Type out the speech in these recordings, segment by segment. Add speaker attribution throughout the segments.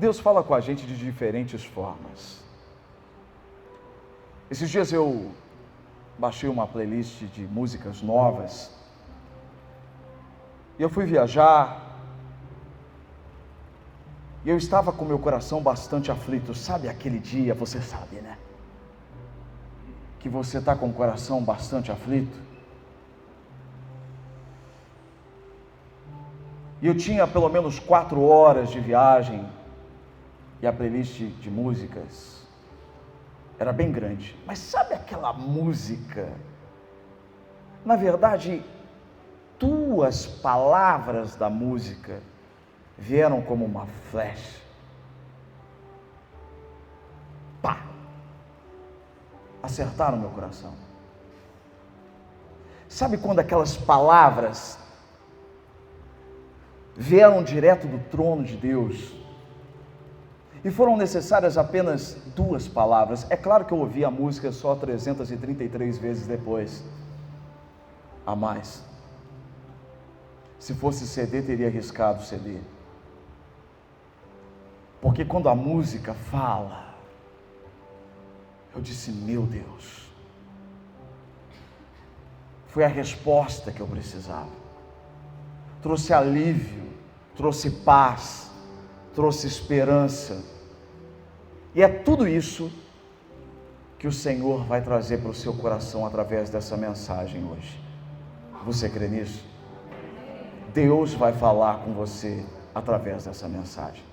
Speaker 1: Deus fala com a gente de diferentes formas. Esses dias eu baixei uma playlist de músicas novas e eu fui viajar e eu estava com meu coração bastante aflito. Sabe aquele dia, você sabe, né? Que você está com o coração bastante aflito. E eu tinha pelo menos 4 horas de viagem e a playlist de músicas era bem grande. Mas sabe aquela música? Na verdade, 2 palavras da música vieram como uma flecha. Pá! Acertaram meu coração. Sabe quando aquelas palavras vieram direto do trono de Deus e foram necessárias apenas 2 palavras? É claro que eu ouvi a música só 333 vezes depois, a mais. Se fosse CD, teria arriscado CD. Porque quando a música fala, eu disse, meu Deus, foi a resposta que eu precisava. Trouxe alívio, trouxe paz, trouxe esperança. E é tudo isso que o Senhor vai trazer para o seu coração através dessa mensagem hoje. Você crê nisso? Deus vai falar com você através dessa mensagem.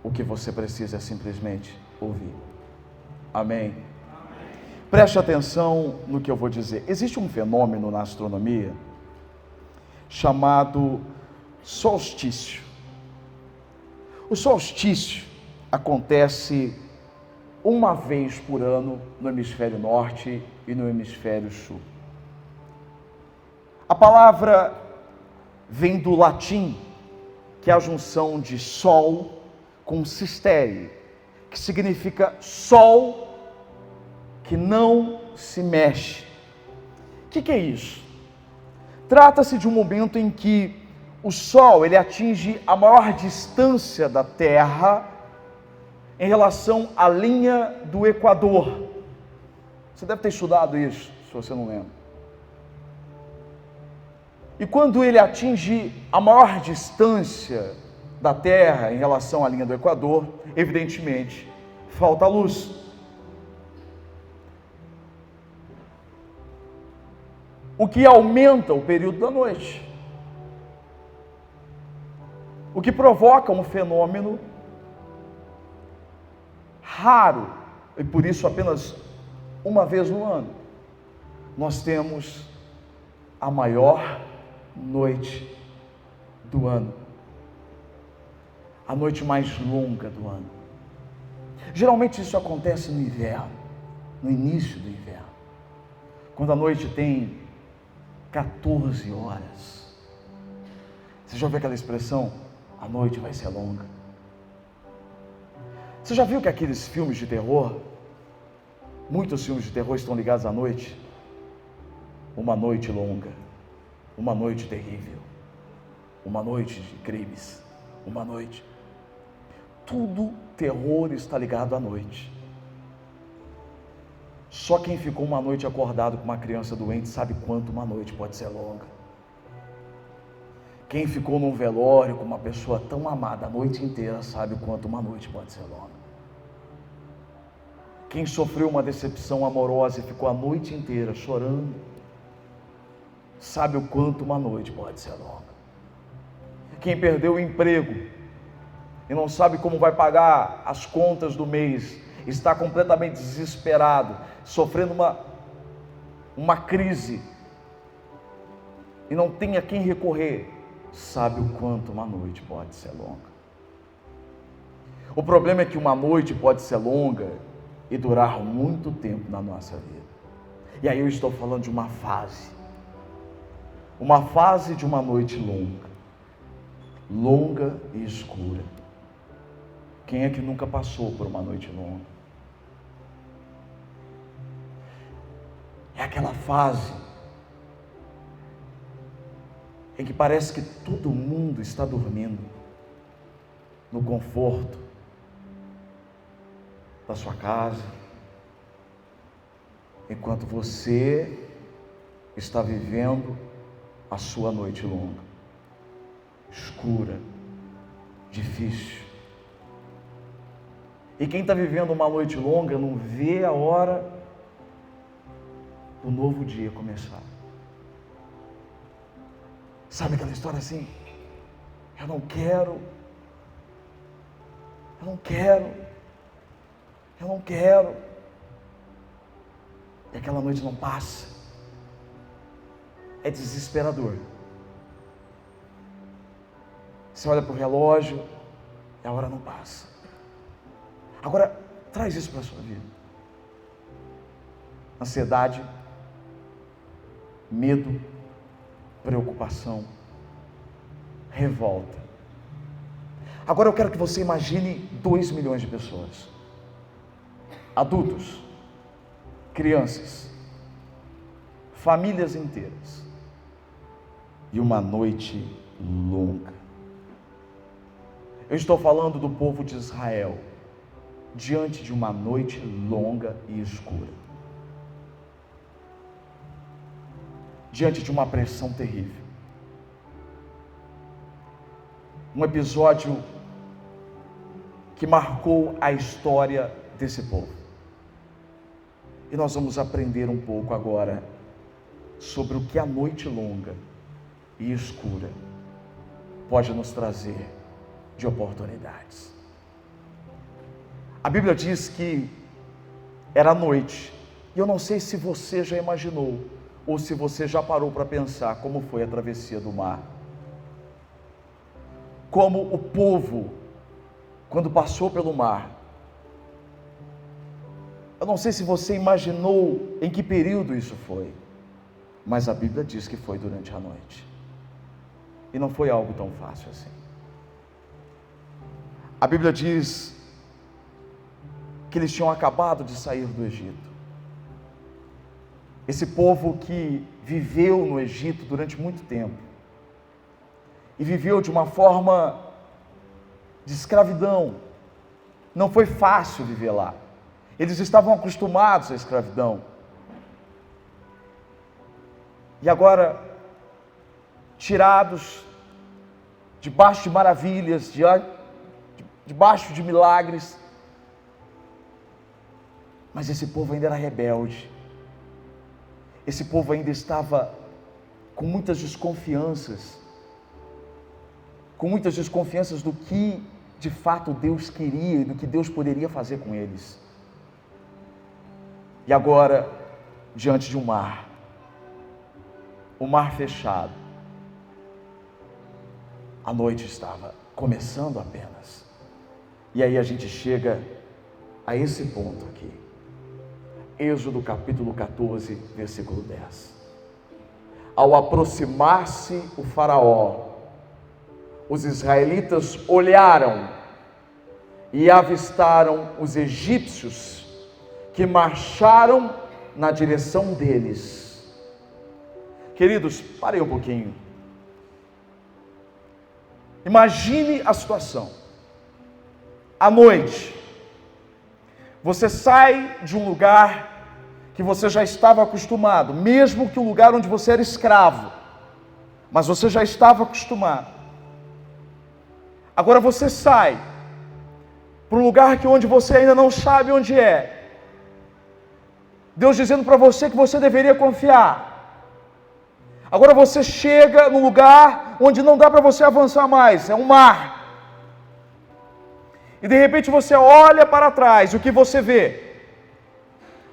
Speaker 1: O que você precisa é simplesmente ouvir. Amém? Preste atenção no que eu vou dizer. Existe um fenômeno na astronomia chamado solstício. O solstício acontece uma vez por ano no hemisfério norte e no hemisfério sul. A palavra vem do latim, que é a junção de sol com sistere, que significa sol que não se mexe. O que é isso? Trata-se de um momento em que o Sol ele atinge a maior distância da Terra em relação à linha do Equador. Você deve ter estudado isso, se você não lembra. E quando ele atinge a maior distância da Terra em relação à linha do Equador, evidentemente, falta luz. O que aumenta o período da noite. O que provoca um fenômeno raro, e por isso apenas uma vez no ano, nós temos a maior noite do ano. A noite mais longa do ano. Geralmente isso acontece no inverno, no início do inverno, quando a noite tem 14 horas. Você já ouviu aquela expressão? A noite vai ser longa. Você já viu que aqueles filmes de terror, muitos filmes de terror estão ligados à noite? Uma noite longa, uma noite terrível, uma noite de crimes, uma noite. Tudo terror está ligado à noite. Só quem ficou uma noite acordado com uma criança doente sabe quanto uma noite pode ser longa. Quem ficou num velório com uma pessoa tão amada a noite inteira sabe o quanto uma noite pode ser longa. Quem sofreu uma decepção amorosa e ficou a noite inteira chorando sabe o quanto uma noite pode ser longa. Quem perdeu o emprego e não sabe como vai pagar as contas do mês, está completamente desesperado, sofrendo uma crise e não tem a quem recorrer, sabe o quanto uma noite pode ser longa. O problema é que uma noite pode ser longa e durar muito tempo na nossa vida. E aí eu estou falando de uma fase de uma noite longa e escura. Quem é que nunca passou por uma noite longa? É aquela fase em que parece que todo mundo está dormindo. no conforto da sua casa, enquanto você está vivendo a sua noite longa, escura, difícil. E quem está vivendo uma noite longa não vê a hora do novo dia começar. Sabe aquela história assim? Eu não quero. E aquela noite não passa. É desesperador. Você olha para o relógio e a hora não passa. Agora, traz isso para a sua vida. Ansiedade, medo, preocupação, revolta. Agora eu quero que você imagine 2 milhões de pessoas. Adultos, crianças, famílias inteiras. E uma noite longa. Eu estou falando do povo de Israel, diante de uma noite longa e escura. Diante de uma pressão terrível. Um episódio que marcou a história desse povo. E nós vamos aprender um pouco agora sobre o que a noite longa e escura pode nos trazer de oportunidades. A Bíblia diz que era noite, e eu não sei se você já imaginou, ou se você já parou para pensar como foi a travessia do mar. Como o povo, quando passou pelo mar, eu não sei se você imaginou em que período isso foi, mas a Bíblia diz que foi durante a noite. E não foi algo tão fácil assim. A Bíblia diz que eles tinham acabado de sair do Egito. Esse povo que viveu no Egito durante muito tempo, e viveu de uma forma de escravidão. Não foi fácil viver lá. Eles estavam acostumados à escravidão. E agora, tirados debaixo de maravilhas, debaixo de milagres, mas esse povo ainda era rebelde. Esse povo ainda estava com muitas desconfianças do que de fato Deus queria e do que Deus poderia fazer com eles. E agora, diante de um mar, o mar fechado, a noite estava começando apenas. E aí a gente chega a esse ponto aqui. Êxodo capítulo 14, versículo 10. Ao aproximar-se o faraó, os israelitas olharam e avistaram os egípcios que marcharam na direção deles. Queridos, parem um pouquinho. Imagine a situação. À noite, você sai de um lugar que você já estava acostumado, mesmo que o lugar onde você era escravo, mas você já estava acostumado. Agora você sai para um lugar onde você ainda não sabe onde é. Deus dizendo para você que você deveria confiar. Agora você chega num lugar onde não dá para você avançar mais, é um mar. E de repente você olha para trás, o que você vê?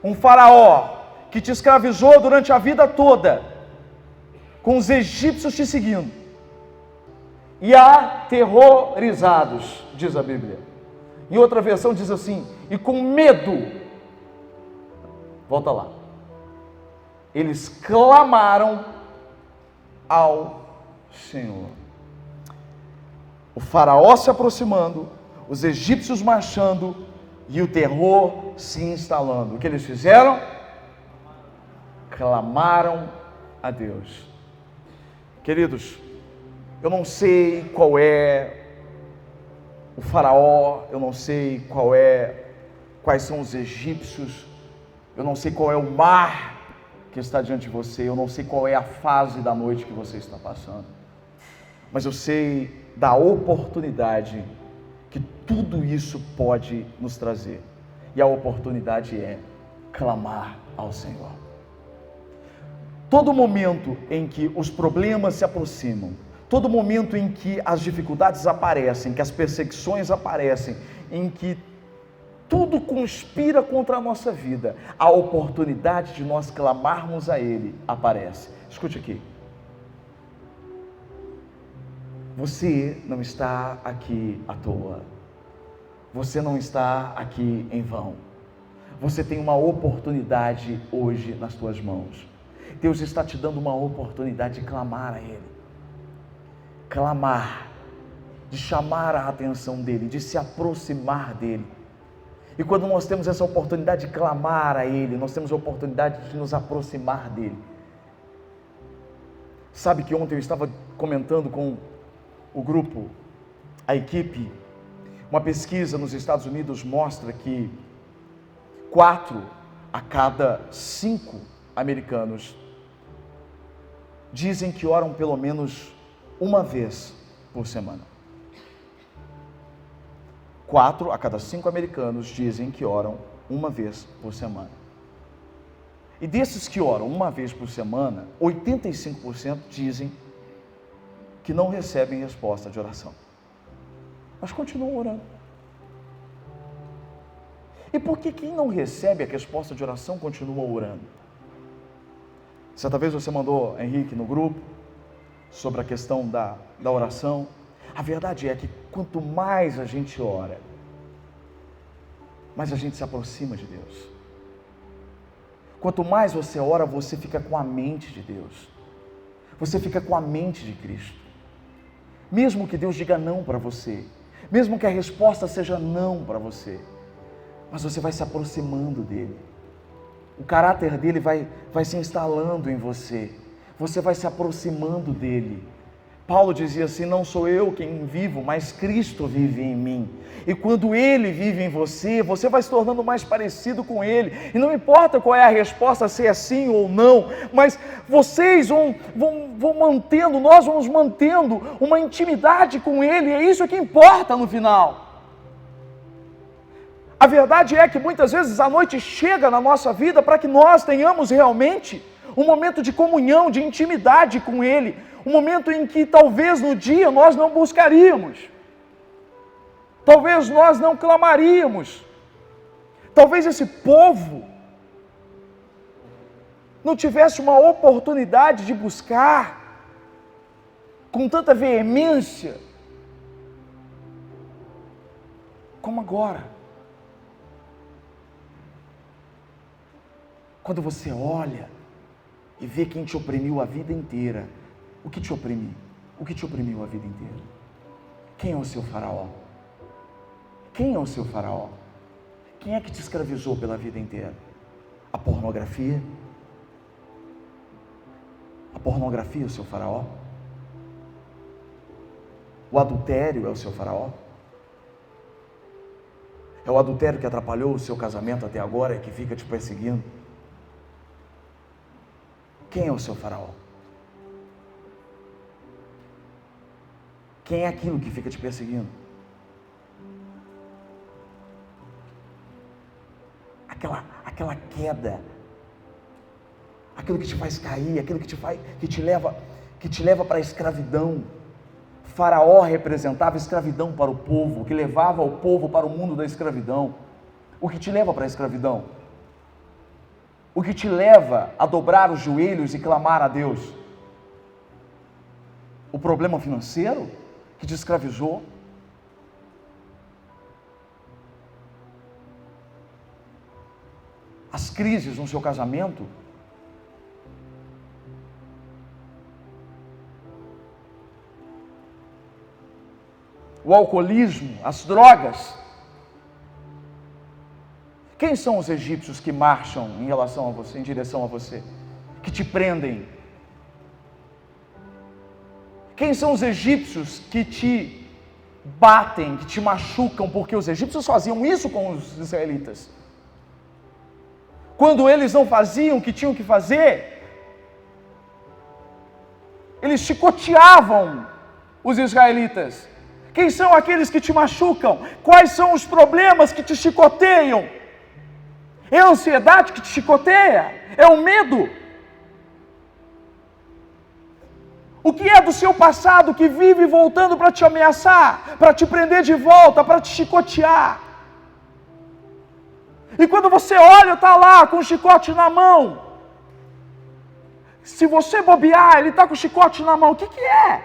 Speaker 1: Um faraó que te escravizou durante a vida toda, com os egípcios te seguindo, e aterrorizados, diz a Bíblia. Em outra versão diz assim, e com medo, volta lá, eles clamaram ao Senhor. O faraó se aproximando, os egípcios marchando e o terror se instalando. O que eles fizeram? Clamaram a Deus. Queridos, eu não sei qual é o faraó, eu não sei quais são os egípcios, eu não sei qual é o mar que está diante de você, eu não sei qual é a fase da noite que você está passando, mas eu sei da oportunidade que tudo isso pode nos trazer, e a oportunidade é clamar ao Senhor. Todo momento em que os problemas se aproximam, todo momento em que as dificuldades aparecem, que as perseguições aparecem, em que tudo conspira contra a nossa vida, a oportunidade de nós clamarmos a Ele aparece. Escute aqui. Você não está aqui à toa. Você não está aqui em vão. Você tem uma oportunidade hoje nas tuas mãos. Deus está te dando uma oportunidade de clamar a Ele. Clamar, de chamar a atenção dEle, de se aproximar dEle. E quando nós temos essa oportunidade de clamar a Ele, nós temos a oportunidade de nos aproximar dEle. Sabe que ontem eu estava comentando com o grupo, a equipe, uma pesquisa nos Estados Unidos mostra que 4 a cada 5 americanos dizem que oram pelo menos uma vez por semana. 4 a cada 5 americanos dizem que oram uma vez por semana. E desses que oram uma vez por semana, 85% dizem que não recebem resposta de oração, mas continuam orando. E por que quem não recebe a resposta de oração continua orando? Certa vez você mandou, Henrique, no grupo, sobre a questão da oração. A verdade é que quanto mais a gente ora, mais a gente se aproxima de Deus. Quanto mais você ora, você fica com a mente de Deus. Você fica com a mente de Cristo. Mesmo que Deus diga não para você, mesmo que a resposta seja não para você, mas você vai se aproximando dele. O caráter dele vai se instalando em você. Você vai se aproximando dele. Paulo dizia assim: não sou eu quem vivo, mas Cristo vive em mim. E quando Ele vive em você, você vai se tornando mais parecido com Ele. E não importa qual é a resposta, se é sim ou não, mas vocês vão mantendo, nós vamos mantendo uma intimidade com Ele. E é isso que importa no final. A verdade é que muitas vezes a noite chega na nossa vida para que nós tenhamos realmente um momento de comunhão, de intimidade com Ele. Um momento em que talvez no dia nós não buscaríamos, talvez nós não clamaríamos, talvez esse povo não tivesse uma oportunidade de buscar com tanta veemência como agora. Quando você olha e vê quem te oprimiu a vida inteira, o que te oprimiu? O que te oprimiu a vida inteira? Quem é o seu faraó? Quem é o seu faraó? Quem é que te escravizou pela vida inteira? A pornografia? A pornografia é o seu faraó? O adultério é o seu faraó? É o adultério que atrapalhou o seu casamento até agora e que fica te perseguindo? Quem é o seu faraó? Quem é aquilo que fica te perseguindo? Aquela queda, aquilo que te faz cair, aquilo que te leva para a escravidão. Faraó representava escravidão para o povo, que levava o povo para o mundo da escravidão. O que te leva para a escravidão? O que te leva a dobrar os joelhos e clamar a Deus? O problema financeiro que te escravizou? As crises no seu casamento? O alcoolismo, as drogas? Quem são os egípcios que marcham em relação a você, em direção a você, que te prendem? Quem são os egípcios que te batem, que te machucam, porque os egípcios faziam isso com os israelitas. Quando eles não faziam o que tinham que fazer, eles chicoteavam os israelitas. Quem são aqueles que te machucam? Quais são os problemas que te chicoteiam? É a ansiedade que te chicoteia? É o medo? O que é do seu passado que vive voltando para te ameaçar, para te prender de volta, para te chicotear? E quando você olha, está lá com o chicote na mão. Se você bobear, ele está com o chicote na mão, o que é?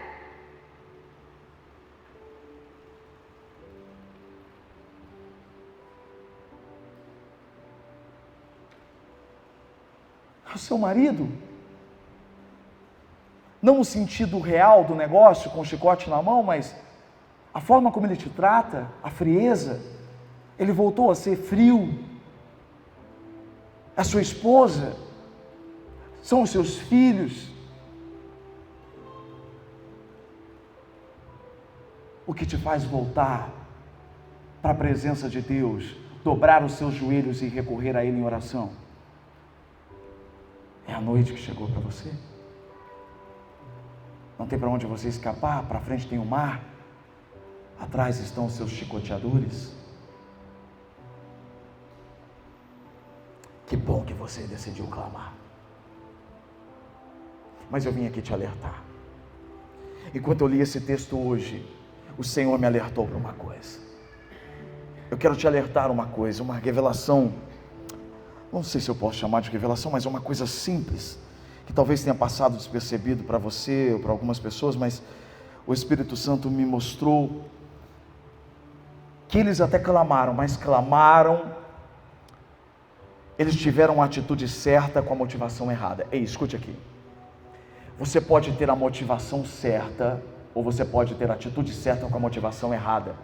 Speaker 1: É o seu marido? Não no sentido real do negócio, com o chicote na mão, mas a forma como ele te trata, a frieza, ele voltou a ser frio. A sua esposa, são os seus filhos. O que te faz voltar para a presença de Deus, dobrar os seus joelhos e recorrer a Ele em oração? É a noite que chegou para você. Não tem para onde você escapar, para frente tem o mar, atrás estão os seus chicoteadores. Que bom que você decidiu clamar. Mas eu vim aqui te alertar. Enquanto eu li esse texto hoje, o Senhor me alertou para uma coisa. Eu quero te alertar uma coisa, uma revelação, não sei se eu posso chamar de revelação, mas é uma coisa simples, que talvez tenha passado despercebido para você ou para algumas pessoas, mas o Espírito Santo me mostrou que eles até clamaram, mas clamaram, eles tiveram a atitude certa com a motivação errada. Ei, escute aqui. Você pode ter a motivação certa, ou você pode ter a atitude certa com a motivação errada.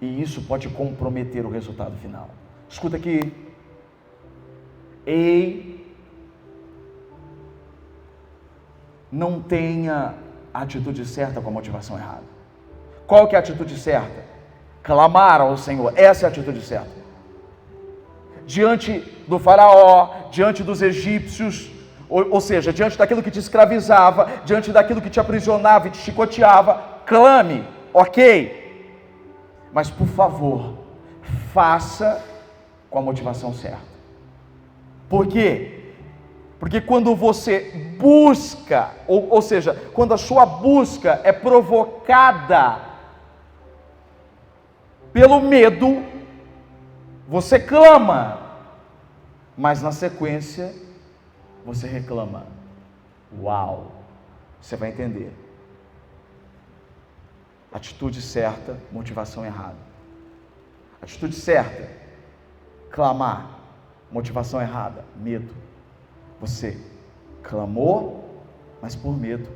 Speaker 1: E isso pode comprometer o resultado final. Escuta aqui. Ei, não tenha a atitude certa com a motivação errada. Qual que é a atitude certa? Clamar ao Senhor, essa é a atitude certa. Diante do faraó, diante dos egípcios, ou seja, diante daquilo que te escravizava, diante daquilo que te aprisionava e te chicoteava, clame, ok? Mas por favor, faça com a motivação certa. Por quê? Porque quando você busca, ou seja, quando a sua busca é provocada pelo medo, você clama, mas na sequência você reclama. Uau! Você vai entender. Atitude certa, motivação errada. Atitude certa, clamar. Motivação errada, medo. Você clamou, mas por medo.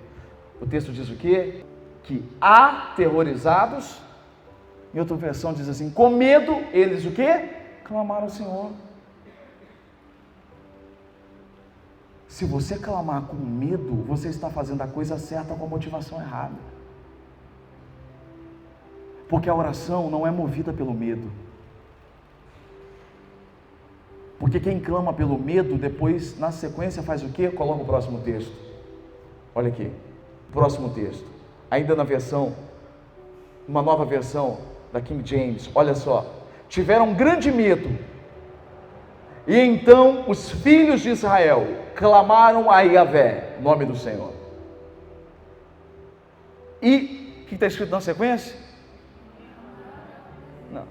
Speaker 1: O texto diz o quê? Que aterrorizados, em outra versão diz assim, com medo, eles o quê? Clamaram ao Senhor. Se você clamar com medo, você está fazendo a coisa certa com a motivação errada. Porque a oração não é movida pelo medo. Porque quem clama pelo medo, depois, na sequência, faz o quê? Coloca o próximo texto. Olha aqui, próximo texto. Ainda na versão, uma nova versão da King James, olha só. Tiveram grande medo. E então os filhos de Israel clamaram a Yahvé, nome do Senhor. E, o que está escrito na sequência?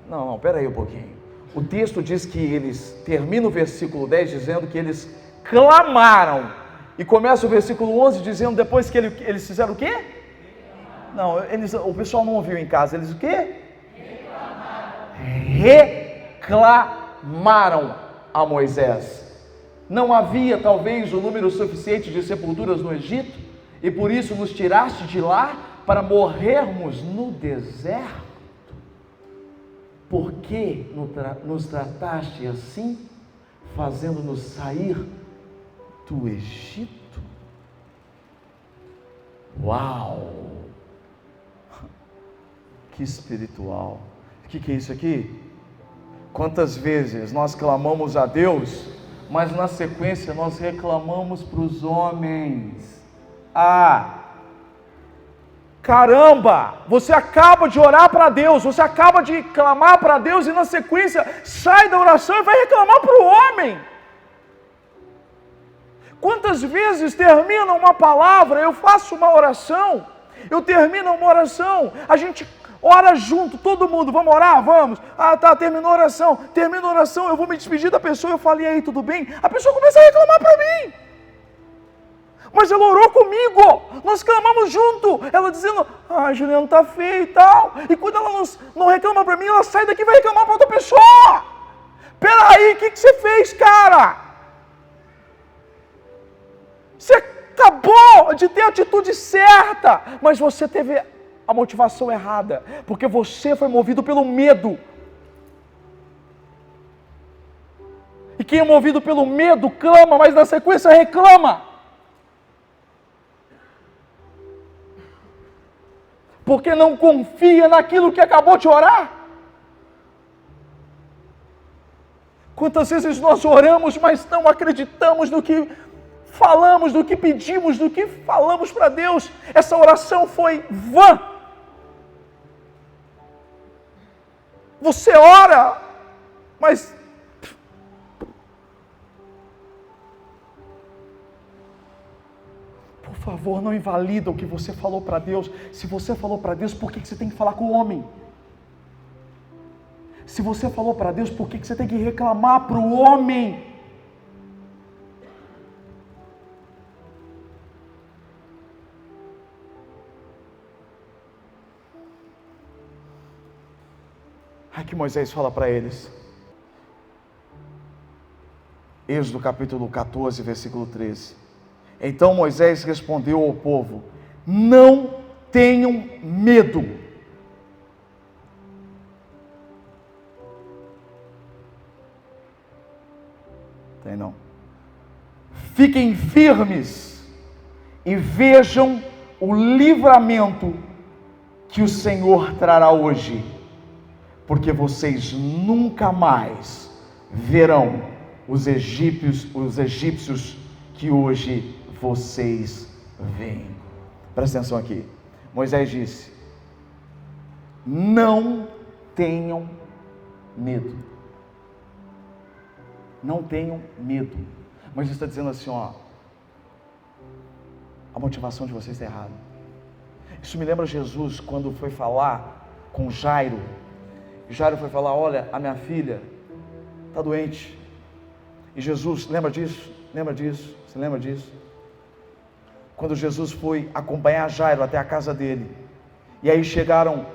Speaker 1: Não, espera aí um pouquinho. O texto diz que eles, termina o versículo 10 dizendo que eles clamaram, e começa o versículo 11 dizendo depois que eles fizeram o quê? Não, o pessoal não ouviu em casa, eles o quê? Reclamaram a Moisés. Não havia talvez o número suficiente de sepulturas no Egito, e por isso nos tiraste de lá para morrermos no deserto. Por que nos trataste assim, fazendo-nos sair do Egito? Uau! Que espiritual. O que é isso aqui? Quantas vezes nós clamamos a Deus, mas na sequência nós reclamamos para os homens. Caramba, você acaba de orar para Deus, você acaba de clamar para Deus e na sequência sai da oração e vai reclamar para o homem. Quantas vezes termina uma palavra, eu faço uma oração, eu termino uma oração, a gente ora junto, todo mundo, vamos orar? Vamos. Terminou a oração, eu vou me despedir da pessoa, eu falo, e aí, tudo bem? A pessoa começa a reclamar para mim. Mas ela orou comigo, nós clamamos junto, ela dizendo, Juliano, tá feio e tal. E quando ela não reclama para mim, ela sai daqui e vai reclamar para outra pessoa. Peraí, o que você fez, cara? Você acabou de ter a atitude certa, mas você teve a motivação errada, porque você foi movido pelo medo. E quem é movido pelo medo clama, mas na sequência reclama. Porque não confia naquilo que acabou de orar. Quantas vezes nós oramos, mas não acreditamos no que falamos, do que pedimos, do que falamos para Deus. Essa oração foi vã. Você ora, mas por favor, não invalida o que você falou para Deus. Se você falou para Deus, por que você tem que falar com o homem? Se você falou para Deus, por que você tem que reclamar para o homem? Que Moisés fala para eles. Êxodo capítulo 14, versículo 13. Então Moisés respondeu ao povo: não tenham medo. Tem não. Fiquem firmes e vejam o livramento que o Senhor trará hoje, porque vocês nunca mais verão os egípcios que hoje vocês veem. Presta atenção aqui. Moisés disse: não tenham medo. Não tenham medo. Moisés está dizendo assim, a motivação de vocês está errada. Isso me lembra Jesus quando foi falar com Jairo. Jairo foi falar: olha, a minha filha está doente. E Jesus, lembra disso? Você lembra disso? Quando Jesus foi acompanhar Jairo até a casa dele, e aí chegaram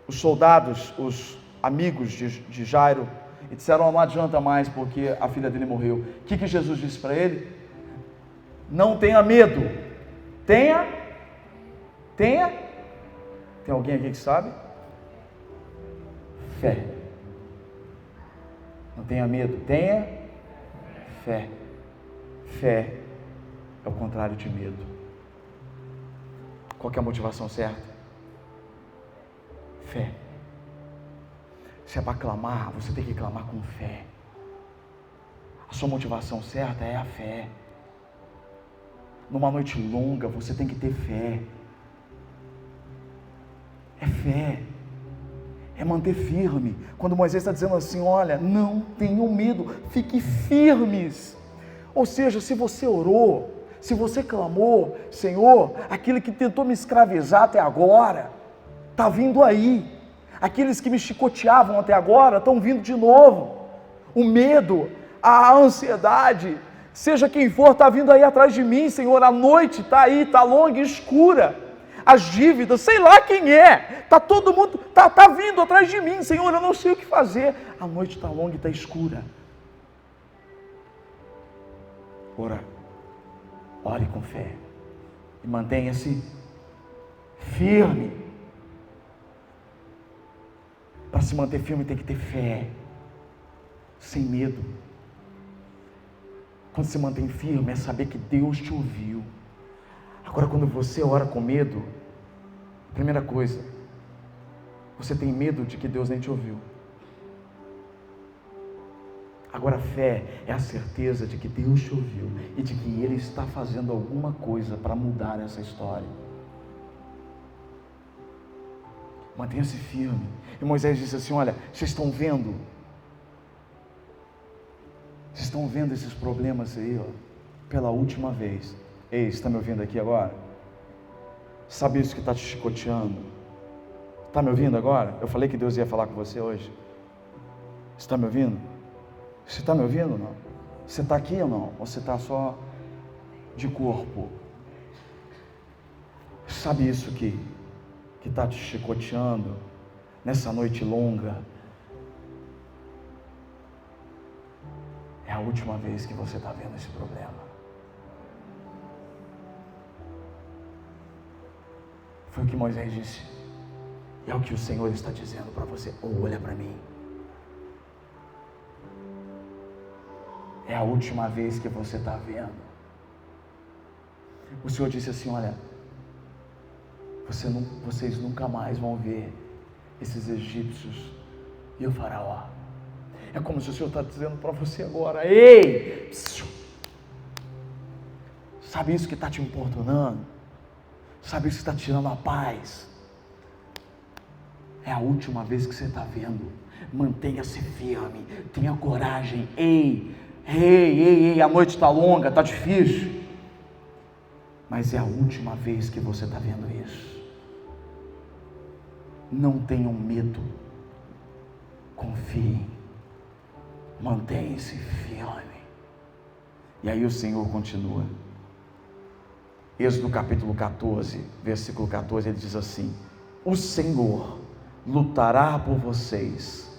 Speaker 1: os soldados, os amigos de Jairo, e disseram: não adianta mais porque a filha dele morreu. O que Jesus disse para ele? Não tenha medo. Tem alguém aqui que sabe? Fé. Não tenha medo, tenha fé. Fé é o contrário de medo. Qual que é a motivação certa? Fé. Se é para clamar, você tem que clamar com fé. A sua motivação certa é a fé. Numa noite longa, você tem que ter fé. É fé. É manter firme. Quando Moisés está dizendo assim: olha, não tenham medo, fiquem firmes. Ou seja, se você orou, se você clamou: Senhor, aquele que tentou me escravizar até agora, está vindo aí. Aqueles que me chicoteavam até agora, estão vindo de novo. O medo, a ansiedade, seja quem for, está vindo aí atrás de mim, Senhor. A noite está aí, está longa e escura. As dívidas, sei lá quem é, está todo mundo, está vindo atrás de mim, Senhor, eu não sei o que fazer. A noite está longa e está escura. Ore com fé e mantenha-se firme. Para se manter firme tem que ter fé, sem medo. Quando se mantém firme é saber que Deus te ouviu. Agora, quando você ora com medo, primeira coisa, Você tem medo de que Deus nem te ouviu. Agora, fé é a certeza de que Deus te ouviu e de que Ele está fazendo alguma coisa para mudar essa história. Mantenha-se firme. E Moisés disse assim: olha, vocês estão vendo? Vocês estão vendo esses problemas aí, ó, pela última vez. Ei, você está me ouvindo aqui agora? Sabe isso que está te chicoteando? Está me ouvindo agora? Eu falei que Deus ia falar com você hoje. Você está me ouvindo? Você está me ouvindo ou não? Você está aqui ou não? Ou você está só de corpo? Sabe isso que está te chicoteando nessa noite longa? É a última vez que você está vendo esse problema. Foi o que Moisés disse. E é o que o Senhor está dizendo para você. Olha para mim. É a última vez que você está vendo. O Senhor disse assim: olha, vocês nunca mais vão ver esses egípcios e o faraó. É como se o Senhor está dizendo para você agora: ei, sabe isso que está te importunando? Sabe isso que está tirando a paz? É a última vez que você está vendo. Mantenha-se firme, tenha coragem. Ei, a noite está longa, está difícil, mas é a última vez que você está vendo isso. Não tenham medo, confiem, mantenha-se firme. E aí o Senhor continua. Êxodo capítulo 14, versículo 14, ele diz assim: o Senhor lutará por vocês,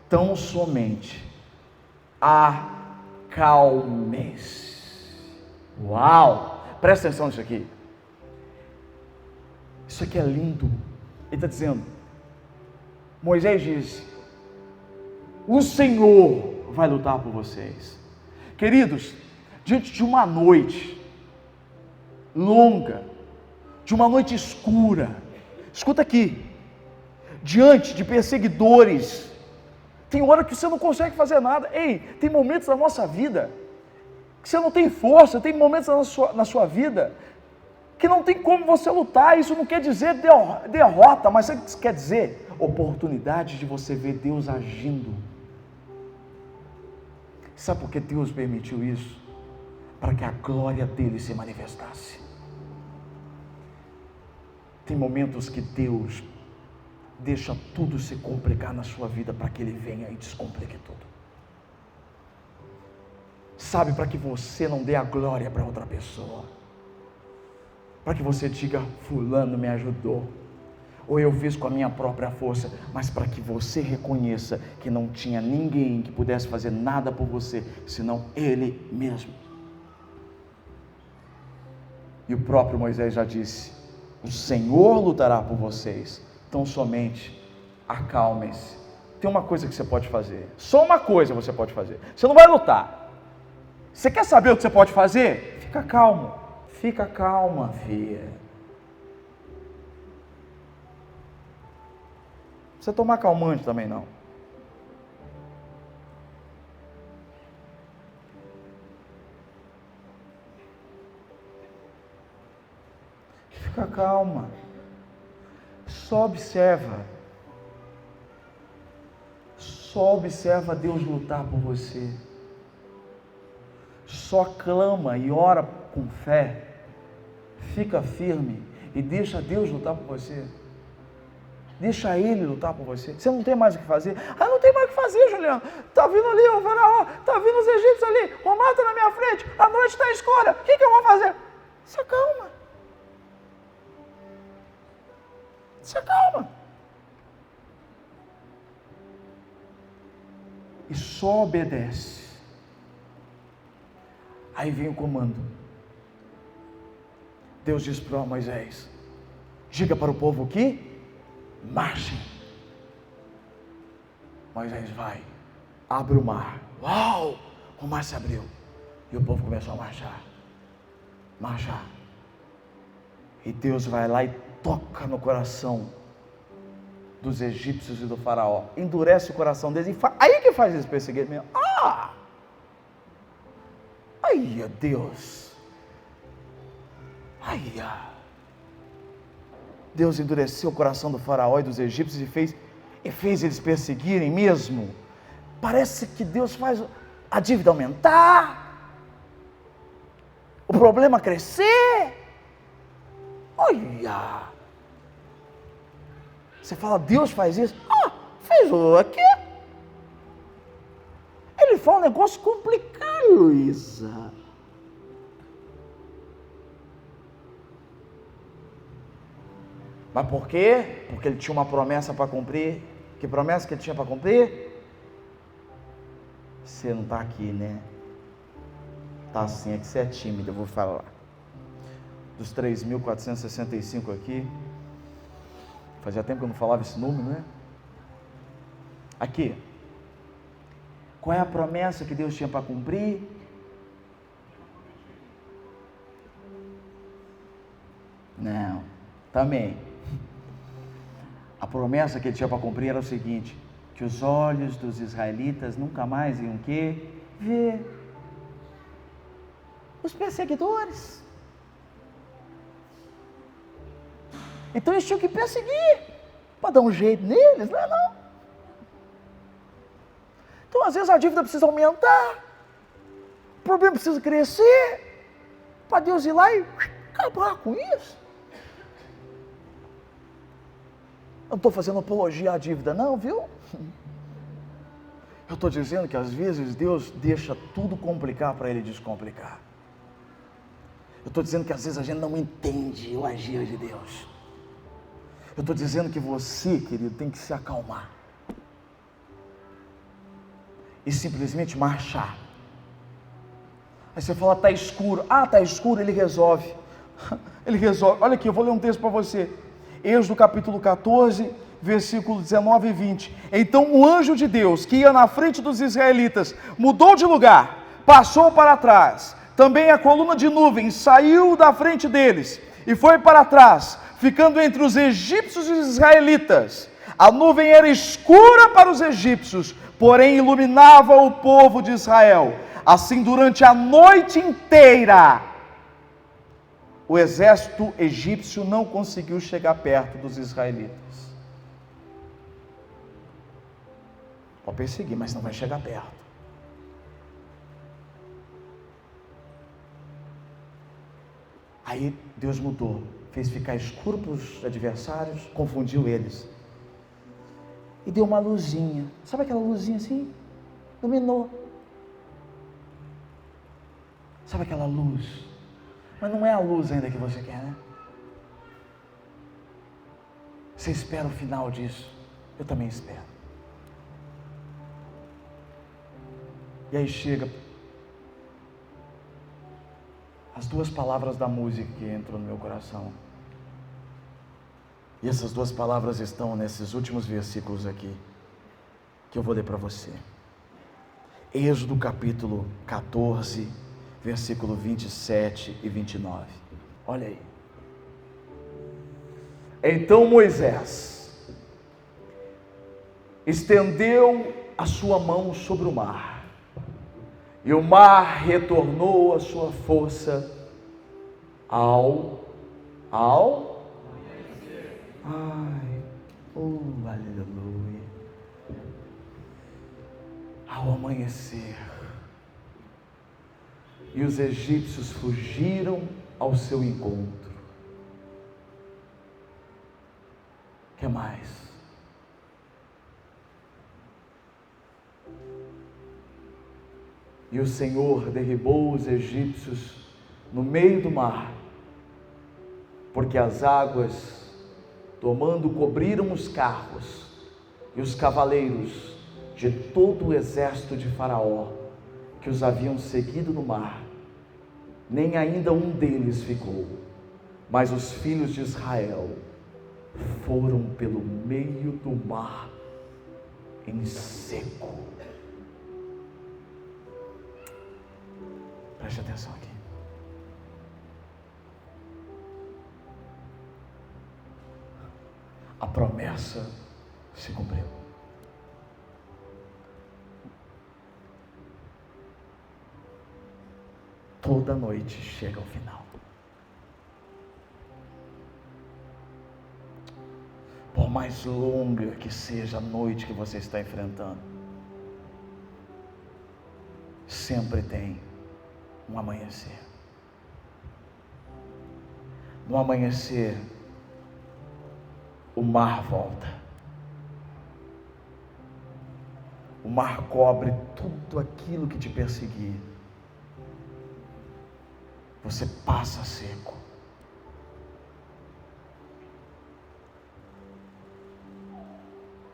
Speaker 1: tão somente acalme-se. Uau! Presta atenção nisso aqui. Isso aqui é lindo. Ele está dizendo, Moisés disse: o Senhor vai lutar por vocês. Queridos, diante de uma noite longa, de uma noite escura, escuta aqui, diante de perseguidores, tem hora que você não consegue fazer nada. Ei, tem momentos da nossa vida que você não tem força, tem momentos na sua vida que não tem como você lutar. Isso não quer dizer derrota, mas isso quer dizer oportunidade de você ver Deus agindo. Sabe por que Deus permitiu isso? Para que a glória dele se manifestasse. Tem momentos que Deus deixa tudo se complicar na sua vida para que ele venha e descomplique tudo. Sabe, para que você não dê a glória para outra pessoa, para que você diga: fulano me ajudou, ou eu fiz com a minha própria força, mas para que você reconheça que não tinha ninguém que pudesse fazer nada por você, senão ele mesmo. E o próprio Moisés já disse: o Senhor lutará por vocês, então somente acalmem-se. Tem uma coisa que você pode fazer, só uma coisa você pode fazer. Você não vai lutar. Você quer saber o que você pode fazer? Fica calmo, fica calma, filha. Não precisa tomar calmante também não. Fica calma, só observa Deus lutar por você, só clama e ora com fé, fica firme e deixa Deus lutar por você, deixa Ele lutar por você. Você não tem mais o que fazer. Não tem mais o que fazer, Juliano, está vindo ali o faraó, está vindo os egípcios ali, o mar está na minha frente, a noite está escura, o que eu vou fazer? Se acalma. Se acalma. E só obedece. Aí vem o comando. Deus diz para Moisés: diga para o povo que marchem. Moisés vai, abre o mar. Uau! O mar se abriu. E o povo começou a marchar. E Deus vai lá e toca no coração dos egípcios e do faraó. Endurece o coração deles. Aí que faz eles perseguirem mesmo. Ai, Deus. Ai, Deus endureceu o coração do faraó e dos egípcios e fez eles perseguirem mesmo. Parece que Deus faz a dívida aumentar, o problema crescer. Olha, você fala, Deus faz isso? Fez aqui. Ele faz um negócio complicado, Luísa. Mas por quê? Porque ele tinha uma promessa para cumprir. Que promessa que ele tinha para cumprir? Você não está aqui, né? Está assim, é que você é tímido, eu vou falar. Dos 3.465 aqui. Fazia tempo que eu não falava esse número, né? Aqui. Qual é a promessa que Deus tinha para cumprir? Não, também. A promessa que ele tinha para cumprir era o seguinte: que os olhos dos israelitas nunca mais iam ver os perseguidores. Então eles tinham que perseguir para dar um jeito neles, não é não? Então às vezes a dívida precisa aumentar, o problema precisa crescer, para Deus ir lá e acabar com isso. Eu não estou fazendo apologia à dívida não, viu? Eu estou dizendo que às vezes Deus deixa tudo complicar para Ele descomplicar. Eu estou dizendo que às vezes a gente não entende o agir de Deus. Eu estou dizendo que você, querido, tem que se acalmar. E simplesmente marchar. Aí você fala, está escuro. Está escuro, Ele resolve. Ele resolve. Olha aqui, eu vou ler um texto para você. Êxodo capítulo 14, versículo 19 e 20. Então o anjo de Deus, que ia na frente dos israelitas, mudou de lugar, passou para trás. Também a coluna de nuvem saiu da frente deles e foi para trás, ficando entre os egípcios e os israelitas. A nuvem era escura para os egípcios, porém iluminava o povo de Israel. Assim, durante a noite inteira, o exército egípcio não conseguiu chegar perto dos israelitas. Pode perseguir, mas não vai chegar perto. Aí Deus mudou, fez ficar escuro para os adversários, confundiu eles. E deu uma luzinha, sabe aquela luzinha assim? Iluminou. Sabe aquela luz? Mas não é a luz ainda que você quer, né? Você espera o final disso. Eu também espero. E aí chega as duas palavras da música que entram no meu coração. E essas duas palavras estão nesses últimos versículos aqui, que eu vou ler para você. Êxodo capítulo 14, versículo 27 e 29. Olha aí. Então Moisés estendeu a sua mão sobre o mar, e o mar retornou a sua força aleluia, ao amanhecer. E os egípcios fugiram ao seu encontro. O que mais? E o Senhor derribou os egípcios no meio do mar, porque as águas, tomando, cobriram os carros e os cavaleiros de todo o exército de Faraó, que os haviam seguido no mar. Nem ainda um deles ficou, mas os filhos de Israel foram pelo meio do mar em seco. Preste atenção aqui. A promessa se cumpriu. Toda noite chega ao final. Por mais longa que seja a noite que você está enfrentando, sempre tem um amanhecer. No amanhecer, o mar volta. O mar cobre tudo aquilo que te perseguia. Você passa seco.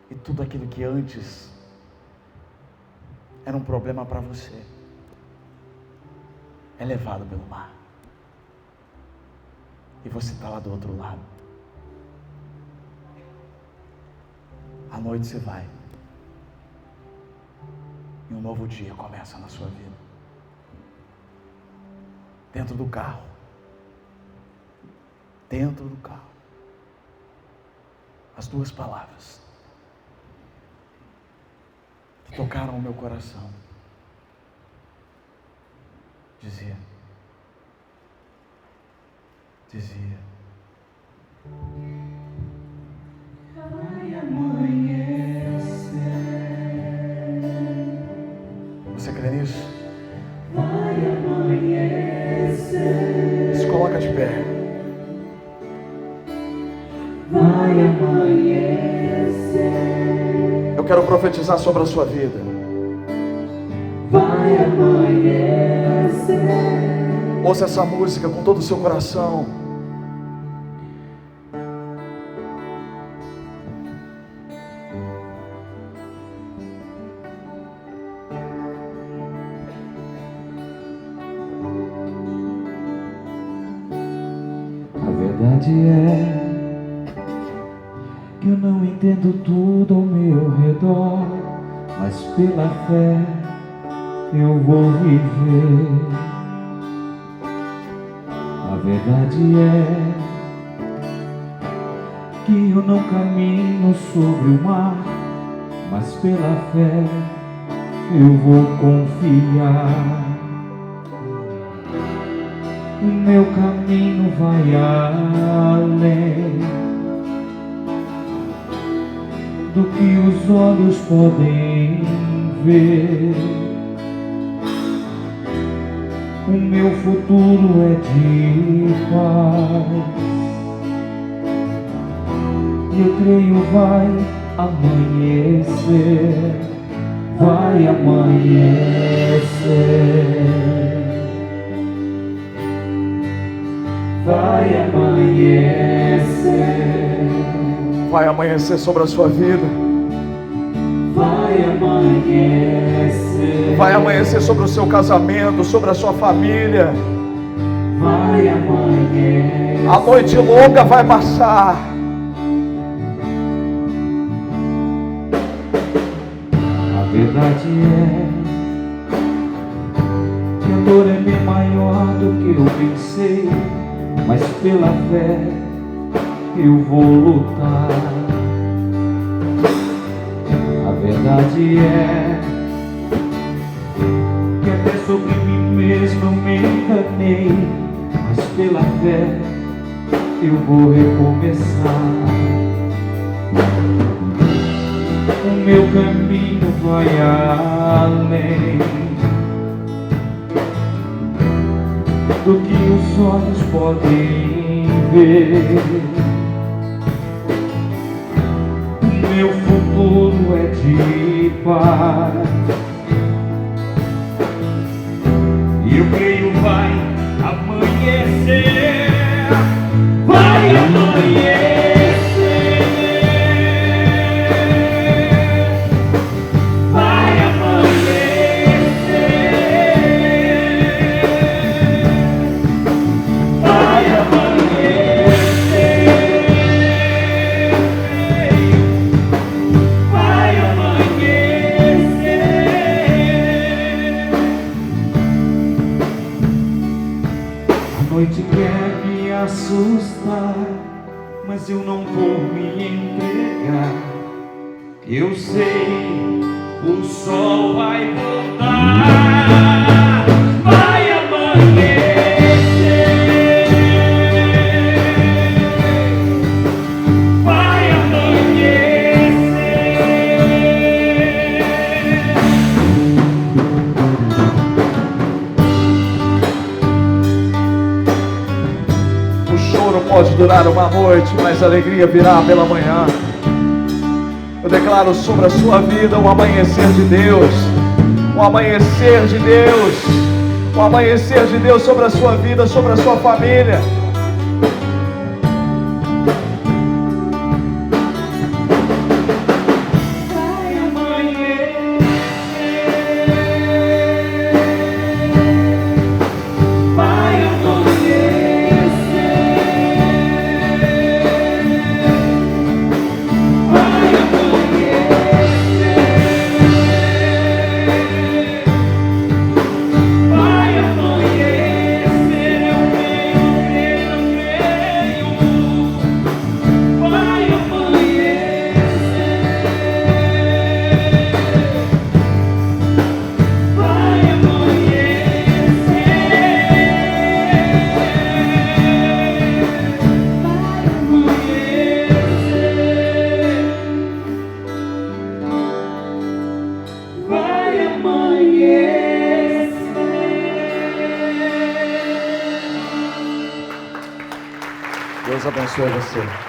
Speaker 1: E tudo aquilo que antes era um problema para você é levado pelo mar. E você está lá do outro lado. À noite você vai. E um novo dia começa na sua vida. Dentro do carro. Dentro do carro. As duas palavras que tocaram o meu coração. Dizia.
Speaker 2: Vai amanhecer.
Speaker 1: Você crê nisso?
Speaker 2: Vai amanhecer.
Speaker 1: Se coloca de pé.
Speaker 2: Vai amanhecer.
Speaker 1: Eu quero profetizar sobre a sua vida.
Speaker 2: Vai amanhecer.
Speaker 1: Ouça essa música com todo o seu coração.
Speaker 2: A verdade é que eu não entendo tudo ao meu redor, mas pela fé eu vou viver. A verdade é que eu não caminho sobre o mar, mas pela fé eu vou confiar. O meu caminho vai além do que os olhos podem ver. O meu futuro é de paz. Eu creio vai amanhecer. Vai amanhecer. Vai amanhecer.
Speaker 1: Vai amanhecer sobre a sua vida.
Speaker 2: Vai amanhecer.
Speaker 1: Vai amanhecer sobre o seu casamento, sobre a sua família.
Speaker 2: Vai amanhecer.
Speaker 1: A noite longa vai passar.
Speaker 2: A verdade é que a dor é bem maior do que eu pensei, mas pela fé eu vou lutar. A verdade é que até sobre mim mesmo eu me enganei, mas pela fé eu vou recomeçar. O meu caminho vai além do que os olhos podem ver. O meu futuro é de paz. E eu creio vai amanhecer. Vai amanhecer. Vai amanhecer. Vai amanhecer. Vai amanhecer. A noite quer me assustar, mas eu não vou me entregar. Eu sei, o sol vai voltar, vai amanhecer, vai amanhecer.
Speaker 1: O choro pode durar uma noite, mas a alegria virá pela manhã. Eu declaro sobre a sua vida o amanhecer de Deus, o amanhecer de Deus, o amanhecer de Deus sobre a sua vida, sobre a sua família. Deus abençoe você.